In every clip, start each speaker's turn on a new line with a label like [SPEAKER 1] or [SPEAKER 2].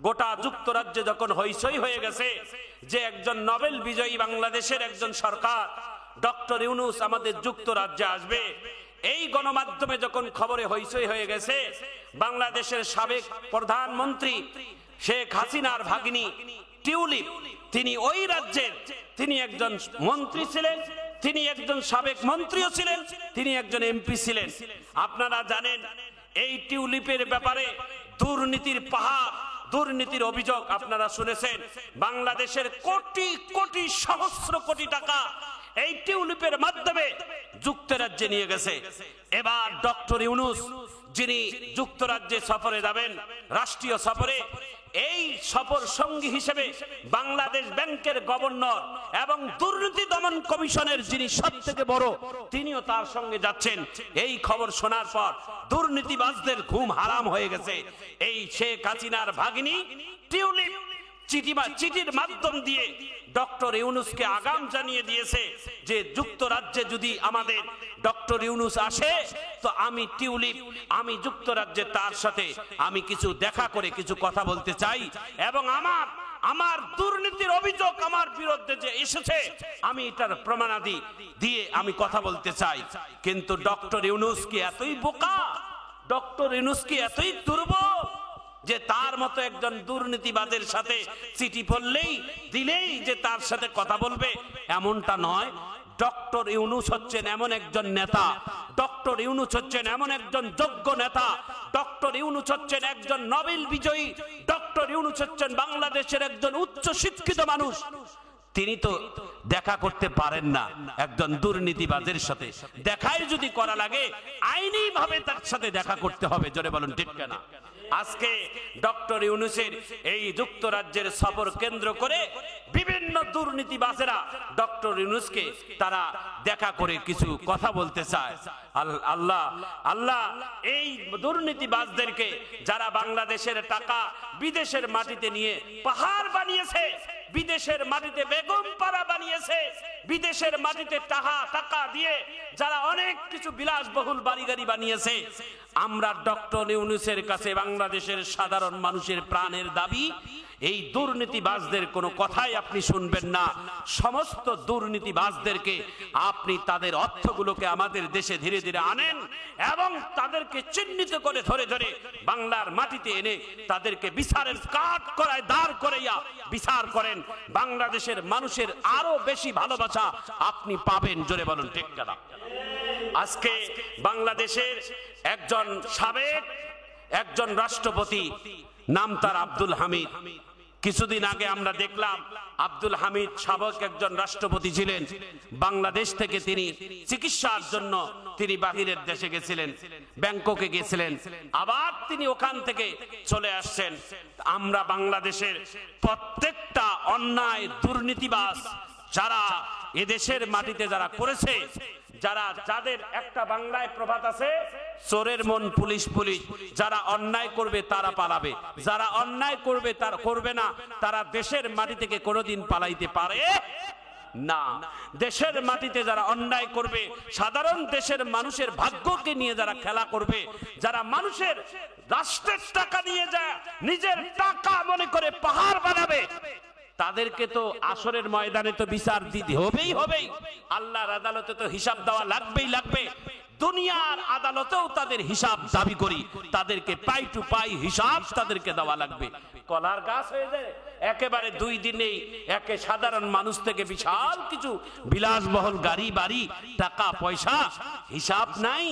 [SPEAKER 1] গোটা যুক্তরাজ্যে যখন হইচই হয়ে গেছে যে একজন নোবেল বিজয়ী বাংলাদেশের একজন সরকার ডক্টর ইউনূস আমাদের যুক্তরাজ্যে আসবে, এই গণমাধ্যমে যখন খবরে হইচই হয়ে গেছে, বাংলাদেশের সাবেক প্রধানমন্ত্রী শেখ হাসিনার ভাগিনী টিউলিপ, তিনি ওই রাজ্যের, তিনি একজন মন্ত্রী ছিলেন, তিনি একজন সাবেক মন্ত্রীও ছিলেন, তিনি একজন এমপি ছিলেন। আপনারা জানেন এই টিউলিপের ব্যাপারে দুর্নীতির পাহাড়, দুর্নীতির অভিযোগ আপনারা শুনেছেন। বাংলাদেশের কোটি কোটি সহস্র কোটি টাকা এই টিউলিপের মাধ্যমে যুক্তরাজ্যে নিয়ে গেছে। এবার ডক্টর ইউনূস যিনি যুক্তরাজ্যে সফরে যাবেন, রাষ্ট্রীয় সফরে, এই সফর সঙ্গী হিসেবে বাংলাদেশ ব্যাংকের গভর্নর এবং দুর্নীতি দমন কমিশনের যিনি সবথেকে বড়, তিনিও তার সঙ্গে যাচ্ছেন। এই খবর শোনার পর দুর্নীতিবাজদের ঘুম হারাম হয়ে গেছে। এই শেখ হাসিনার ভাগিনী টিউলিপ চিঠির মাধ্যম দিয়ে ডক্টর ইউনূসকে আগাম জানিয়ে দিয়েছে যে যুক্তরাজ্যে যদি আমাদের ডক্টর ইউনূস আসে তো আমি টিউলিপ, আমি যুক্তরাজ্যে তার সাথে আমি কিছু দেখা করে কিছু কথা বলতে চাই, এবং আমার দুর্নীতির অভিযোগ আমার বিরুদ্ধে যে এসেছে আমি এটার প্রমাণাদি দিয়ে আমি কথা বলতে চাই। কিন্তু ডক্টর ইউনূস কি এতই বোকা, ডক্টর ইউনূস কি এতই দুর্বল যে তার মতো একজন দুর্নীতিবাদের সাথে চিঠি দিলেই যে তার সাথে কথা বলবে? এমনটা নয়। ডক্টর ইউনূস হচ্ছেন এমন একজন নেতা, ডক্টর ইউনূস হচ্ছেন এমন একজন যোগ্য নেতা, ডক্টর ইউনূস হচ্ছেন একজন নোবেল বিজয়ী, ডক্টর ইউনূস হচ্ছেন বাংলাদেশের একজন উচ্চ শিক্ষিত মানুষ। তিনি তো দেখা করতে পারেন না একজন দুর্নীতিবাজের সাথে। দেখাই যদি করা লাগে আইনি ভাবে তার সাথে দেখা করতে হবে। জোরে বলুন ঠিক কিনা? আজকে ডক্টর ইউনূসের এই যুক্তরাজ্যের সফর কেন্দ্র করে বিভিন্ন দুর্নীতিবাজেরা ডক্টর ইউনূসকে তারা দেখা করে কিছু কথা বলতে চায়। আল্লাহ এই দুর্নীতিবাজদেরকে, যারা বাংলাদেশের টাকা বিদেশের মাটিতে নিয়ে পাহাড় বানিয়েছে, বিদেশের মাটিতে বেগম পাড়া বানিয়েছে, বিদেশের মাটিতে টাকা দিয়ে যারা অনেক কিছু বিলাসবহুল বাড়ি গাড়ি বানিয়েছে, আমরা ডক্টর ইউনূসের কাছে বাংলাদেশের সাধারণ মানুষের প্রাণের দাবি, এই দুর্নীতিবাজদের কোনো কথাই আপনি শুনবেন না। সমস্ত দুর্নীতিবাজদেরকে আপনি তাদের অর্থগুলোকে আমাদের দেশে ধীরে ধীরে আনেন এবং তাদেরকে চিহ্নিত করে ধরে ধরে বাংলার মাটিতে এনে তাদেরকে বিচারের কাঠ করায় দাঁড় করাইয়া বিচার করেন। বাংলাদেশের মানুষের আরো বেশি ভালোবাসা আপনি পাবেন। জোরে বলুন ঠিক কিনা? আজকে বাংলাদেশের একজন সাবেক একজন রাষ্ট্রপতি, নাম তার আব্দুল হামিদ। কিছুদিন আগে আমরা দেখলাম আব্দুল হামিদ সাবেক একজন রাষ্ট্রপতি ছিলেন। বাংলাদেশ থেকে তিনি চিকিৎসার জন্য তিনি বাহিরের দেশে গেছিলেন, ব্যাংককে গেছিলেন, আবার তিনি ওখান থেকে চলে আসছেন। আমরা বাংলাদেশের প্রত্যেকটা অন্যায় দুর্নীতিবাজ যারা এদেশের মাটিতে যারা করেছে, যাদের একটা বাংলায় প্রবাদ আছে, চোরের মন পুলিশ পুলিশ। যারা অন্যায় করবে তারা পালাবে, যারা অন্যায় করবে তারা করবে না, তারা দেশের মাটি থেকে কোনোদিন পালাইতে পারে না। দেশের মাটিতে যারা অন্যায় করবে, সাধারণ দেশের মানুষের ভাগ্যকে নিয়ে যারা খেলা করবে, যারা মানুষের রাষ্ট্রের টাকা নিয়ে যায় নিজের টাকা মনে করে পাহাড় বানাবে, তাদেরকে তো আসরের ময়দানে তো বিচার দিতে হবেই। আল্লাহর আদালতে তো হিসাব দেওয়া লাগবে। দুনিয়ার আদালতেও তাদের হিসাব দাবি করি, তাদেরকে পাই টু পাই হিসাব তাদেরকে দেওয়া লাগবে। কলার গাছ হয়ে যায় একেবারে 2 দিনেই একে সাধারণ মানুষ থেকে বিশাল কিছু বিলাসবহুল গাড়ি বাড়ি টাকা পয়সা হিসাব নাই,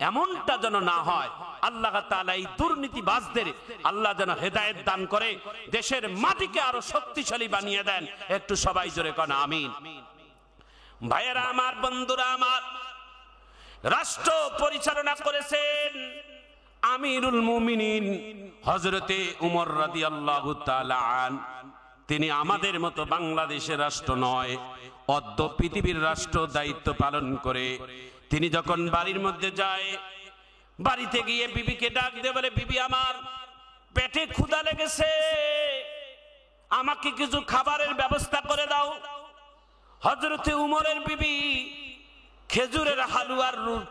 [SPEAKER 1] এমনটা যেন না হয়। আল্লাহ তাআলা এই দুর্নীতিবাজদের আল্লাহ যেন হেদায়েত দান করে, দেশের মাটিকে আরো শক্তিশালী বানিয়ে দেন। একটু সবাই জোরে কোন আমিন। ভাইয়েরা আমার, বন্ধুরা আমার, রাষ্ট্র পরিচালনা করেছেন আমিরুল মুমিনিন হযরতে উমর রাদিয়াল্লাহু তাআলা আন। তিনি আমাদের মতো বাংলাদেশের রাষ্ট্র নয়, অদ্য পৃথিবীর রাষ্ট্র দায়িত্ব পালন করে তিনি যখন বাড়ির মধ্যে যায়, বাড়িতে গিয়ে বিবিকে ডাক দিয়ে বলে, বিবি আমার পেটে ক্ষুধা লেগেছে, আমাকে কিছু খাবারের ব্যবস্থা করে দাও। হযরতে উমরের বিবি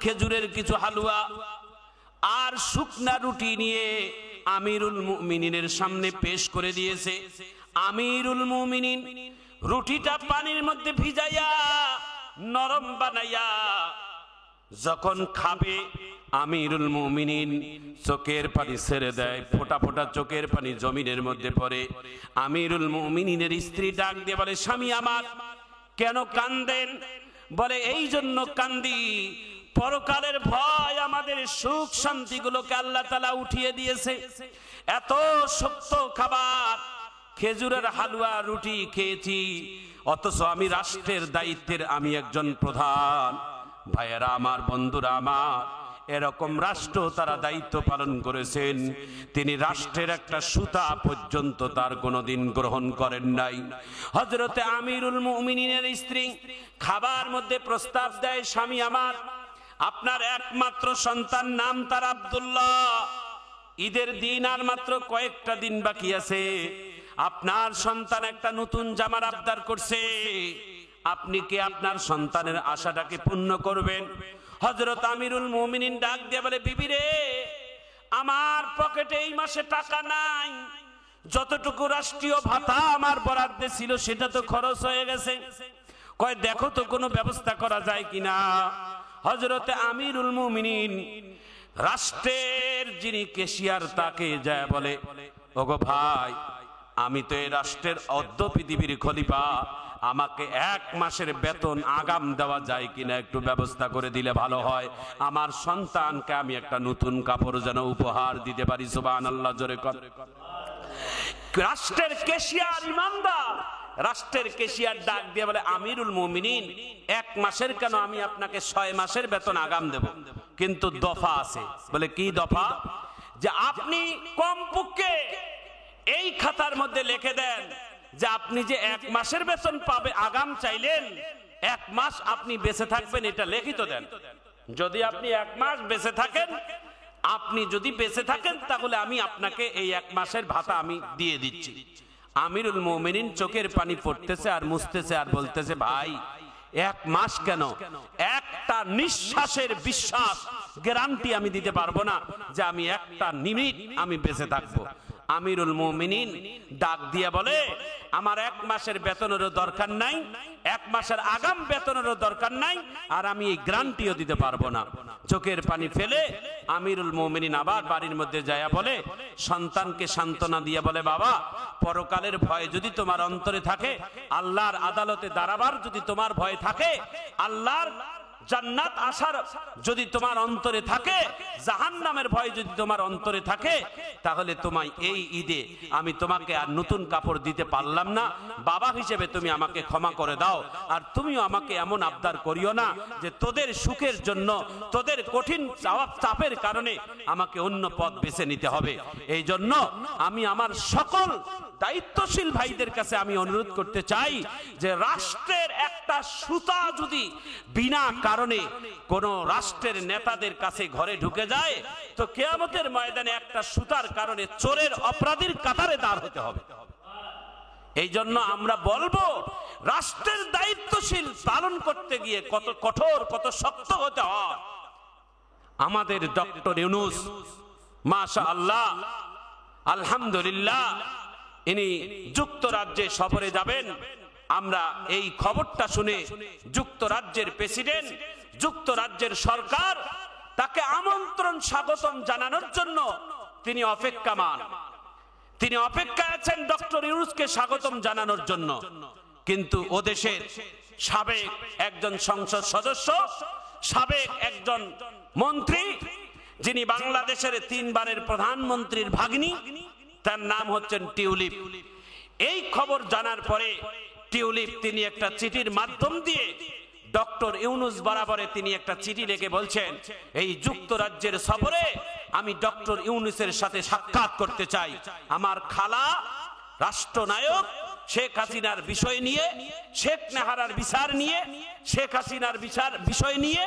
[SPEAKER 1] খেজুরের কিছু হালুয়া আর শুকনা রুটি নিয়ে আমিরুল মুমিনিনের সামনে পেশ করে দিয়েছে। আমিরুল মুমিনিন রুটিটা পানির মধ্যে ভিজাইয়া নরম বানাইয়া যখন খাবে, আমিরুল মুমিনিন চোখের পানি ছেড়ে দেয়, ফোঁটা ফোঁটা চোখের পানি জমিনের মধ্যে পড়ে। আমিরুল মুমিনিনের স্ত্রী ডাক দিয়ে বলে, স্বামী আমার কেন কান্দেন? বলে, এই জন্য কান্দি, পরকালের ভয় আমাদের সুখ শান্তিগুলোকে আল্লাহ তাআলা উঠিয়ে দিয়েছে। এত শক্ত খাবার, খেজুরের হালুয়া রুটি খেয়েছি, অথচ আমি রাষ্ট্রের দায়িত্বের আমি একজন প্রধান। ভাইয়েরা আমার, বন্ধুরা আমার, এরকম রাষ্ট্র তারা দায়িত্ব পালন করেছেন, তিনি রাষ্ট্রের একটা সুতা পর্যন্ত তার কোনোদিন গ্রহণ করেন নাই। হযরতে আমিরুল মুমিনিনের স্ত্রী খাবার মধ্যে প্রস্তাব দেয়, স্বামী আমার, আপনার একমাত্র সন্তান, নাম তার আব্দুল্লাহ, ঈদের দিন আর মাত্র কয়েকটা দিন বাকি আছে, আপনার সন্তান একটা নতুন জামার আবদার করছে, আপনি কি আপনার সন্তানের আশাটাকে পূর্ণ করবেন? হযরত আমিরুল মুমিনিন ডাক দিয়ে বলে, বিবি রে, আমার পকেটে এই মাসে টাকা নাই, যতটুকু রাষ্ট্রীয় ভাতা আমার বরাদ্দে ছিল সেটা তো খরচ হয়ে গেছে, কয় দেখো তো কোনো ব্যবস্থা করা যায় কিনা। হযরতে আমিরুল মুমিনিন রাষ্ট্রের যিনি কেশিয়ার তাকে যায় বলে, ওগো ভাই, আমি তো এই রাষ্ট্রের অর্ধ পৃথিবীর খলিফা, আমাকে এক মাসের বেতন আগাম দেওয়া যায় কিনা একটু ব্যবস্থা করে দিলে ভালো হয়, আমার সন্তানকে আমি একটা নতুন কাপড় যেন উপহার দিতে পারি। সুবহানাল্লাহ, জোরে কর। রাষ্ট্রের কেশিয়ার ইমানদার, রাষ্ট্রের কেশিয়ার ডাক দিয়ে বলে, আমিরুল মুমিনিন, এক মাসের কেন, আমি আপনাকে 6 মাসের বেতন আগাম দেব, কিন্তু দফা আছে। বলে, কি দফা? যে আপনি কমপক্ষে এই খাতার মধ্যে লিখে দেন যে আপনি যে 1 মাসের বেতন পাবে আগাম চাইলেন, 1 মাস আপনি বেঁচে থাকবেন, এটা লিখিত দেন। যদি আপনি 1 মাস বেঁচে থাকেন, তাহলে আমি আপনাকে এই 1 মাসের ভাতা আমি দিয়ে দিচ্ছি। আমিরুল মুমিনিন চোখের পানি পড়তেছে আর মুছতেছে আর বলতেছে, ভাই 1 মাস কেন, একটা নিঃশ্বাসের বিশ্বাস গ্যারান্টি আমি দিতে পারবো না যে আমি একটা মিনিট আমি বেঁচে থাকবো। আমিরুল মুমিনিন ডাক দিয়ে বলে, আমার 1 মাসের বেতনেরও দরকার নাই, 1 মাসের আগাম বেতনেরও দরকার নাই, আর আমি এই গ্যারান্টিও দিতে পারবো না। চোখের পানি ফেলে আমিরুল মুমিনিন আবার বাড়ির মধ্যে যায় বলে, সন্তানকে সান্ত্বনা দিয়ে বলে, বাবা, পরকালের ভয় যদি তোমার অন্তরে থাকে, আল্লাহর আদালতে দাঁড়াবার যদি তোমার ভয় থাকে, আল্লাহর জান্নাত আসার যদি তোমার অন্তরে থাকে, জাহান্নামের ভয় যদি তোমার অন্তরে থাকে, তাহলে তোমায় এই ঈদে আমি তোমাকে আর নতুন কাপড় দিতে পারলাম না, বাবা হিসেবে তুমি আমাকে ক্ষমা করে দাও। আর তুমিও আমাকে এমন আবদার করিও না যে তোদের সুখের জন্য, তোদের কঠিন চাপের কারণে আমাকে অন্য পথ বেছে নিতে হবে। এই জন্য আমি আমার সকল দায়িত্বশীল ভাইদের কাছে আমি অনুরোধ করতে চাই যে রাষ্ট্রের একটা সুতা যদি বিনা কারণে কোন রাষ্ট্রের নেতাদের কাছে ঘরে ঢুকে যায়, তো কিয়ামতের ময়দানে একটা সুতার কারণে চোরের অপরাধীর কাতারে দাঁড় হতে হবে। এই জন্য আমরা বলবো, রাষ্ট্রের দায়িত্বশীল পালন করতে গিয়ে কত কঠোর, কত শক্ত হতে হয়। আমাদের ডক্টর ইউনূস, মাশাআল্লাহ, আলহামদুলিল্লাহ, ইনি যুক্তরাজ্যে সফরে যাবেন। আমরা এই খবরটা শুনে যুক্তরাজ্যের প্রেসিডেন্ট, যুক্তরাজ্যের সরকার তাকে আমন্ত্রণ স্বাগতম জানানোর জন্য তিনি অপেক্ষামান, তিনি অপেক্ষায় আছেন ডক্টর ইউনূসকে স্বাগতম জানানোর জন্য। কিন্তু ও দেশের সাবেক একজন সংসদ সদস্য, সাবেক একজন মন্ত্রী, যিনি বাংলাদেশের 3 বারের প্রধানমন্ত্রীর ভাগ্নি, তার নাম হচ্ছেন টিউলিপ। এই খবর জানার পরে টিউলিপ তিনি একটা চিঠির মাধ্যম দিয়ে ডক্টর ইউনূস বরাবরে তিনি একটা চিঠি লিখে বলছেন, এই যুক্তরাজ্যের সফরে আমি ডক্টর ইউনূসের সাথে সাক্ষাৎ করতে চাই। আমার খালা রাষ্ট্রনায়ক শেখ হাসিনার বিষয় নিয়ে, শেখ নেহারার বিচার নিয়ে, শেখ হাসিনার বিষয় নিয়ে,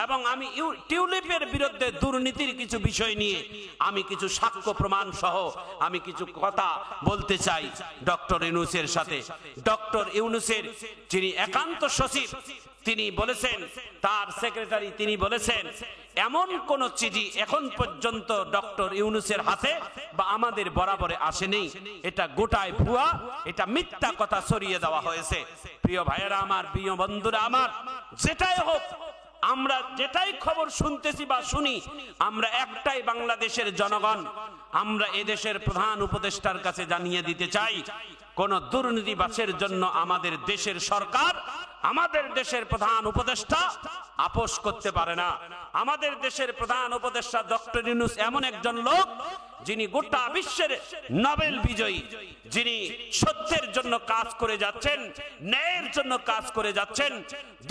[SPEAKER 1] এবং আমি টিউলিপের বিরুদ্ধে দুর্নীতির কিছু বিষয় নিয়ে আমি কিছু সাক্ষ্য প্রমাণ সহ আমি কিছু কথা বলতে চাই ডক্টর ইউনূসের সাথে। ডক্টর ইউনূসের যিনি একান্ত সচিব, তিনি বলেছেন, তার সেক্রেটারি তিনি বলেছেন, এমন কোন চিঠি এখন পর্যন্ত ডক্টর ইউনূসের হাতে বা আমাদের বরাবরে আসেনি। এটা গোটায় ভুয়া, এটা মিথ্যা কথা ছড়িয়ে দেওয়া হয়েছে। প্রিয় ভাইয়েরা আমার, প্রিয় বন্ধুরা আমার, যেটাই হোক, আমরা যেটাই খবর শুনতেছি বা শুনি, আমরা একটাই বাংলাদেশের জনগণ, আমরা এদেশের প্রধান উপদেষ্টার কাছে জানিয়ে দিতে চাই, কোন দুর্নীতিবাজের জন্য আমাদের দেশের সরকার, আমাদের দেশের প্রধান উপদেষ্টা আপোষ করতে পারে না। আমাদের দেশের প্রধান উপদেষ্টা ডক্টর ইউনূস এমন একজন লোক, যিনি গোটা বিশ্বের নোবেল বিজয়ী, যিনি সত্যের জন্য কাজ করে যাচ্ছেন, ন্যায়ের জন্য কাজ করে যাচ্ছেন।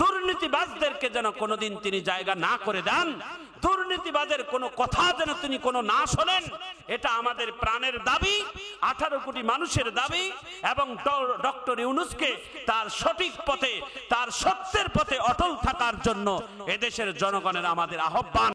[SPEAKER 1] দুর্নীতিবাজদেরকে যেন কোনোদিন তিনি জায়গা না করে দেন, দুর্নীতিবাজের কোনো কথা যেন তিনি কোনো না শোনেন, এটা আমাদের প্রাণের দাবি, 18 কোটি মানুষের দাবি। এবং ডক্টর ইউনূসকে তার সঠিক পথে, তার সত্যের পথে অটল থাকার জন্য এদেশের জনগণের আমাদের আহ্বান।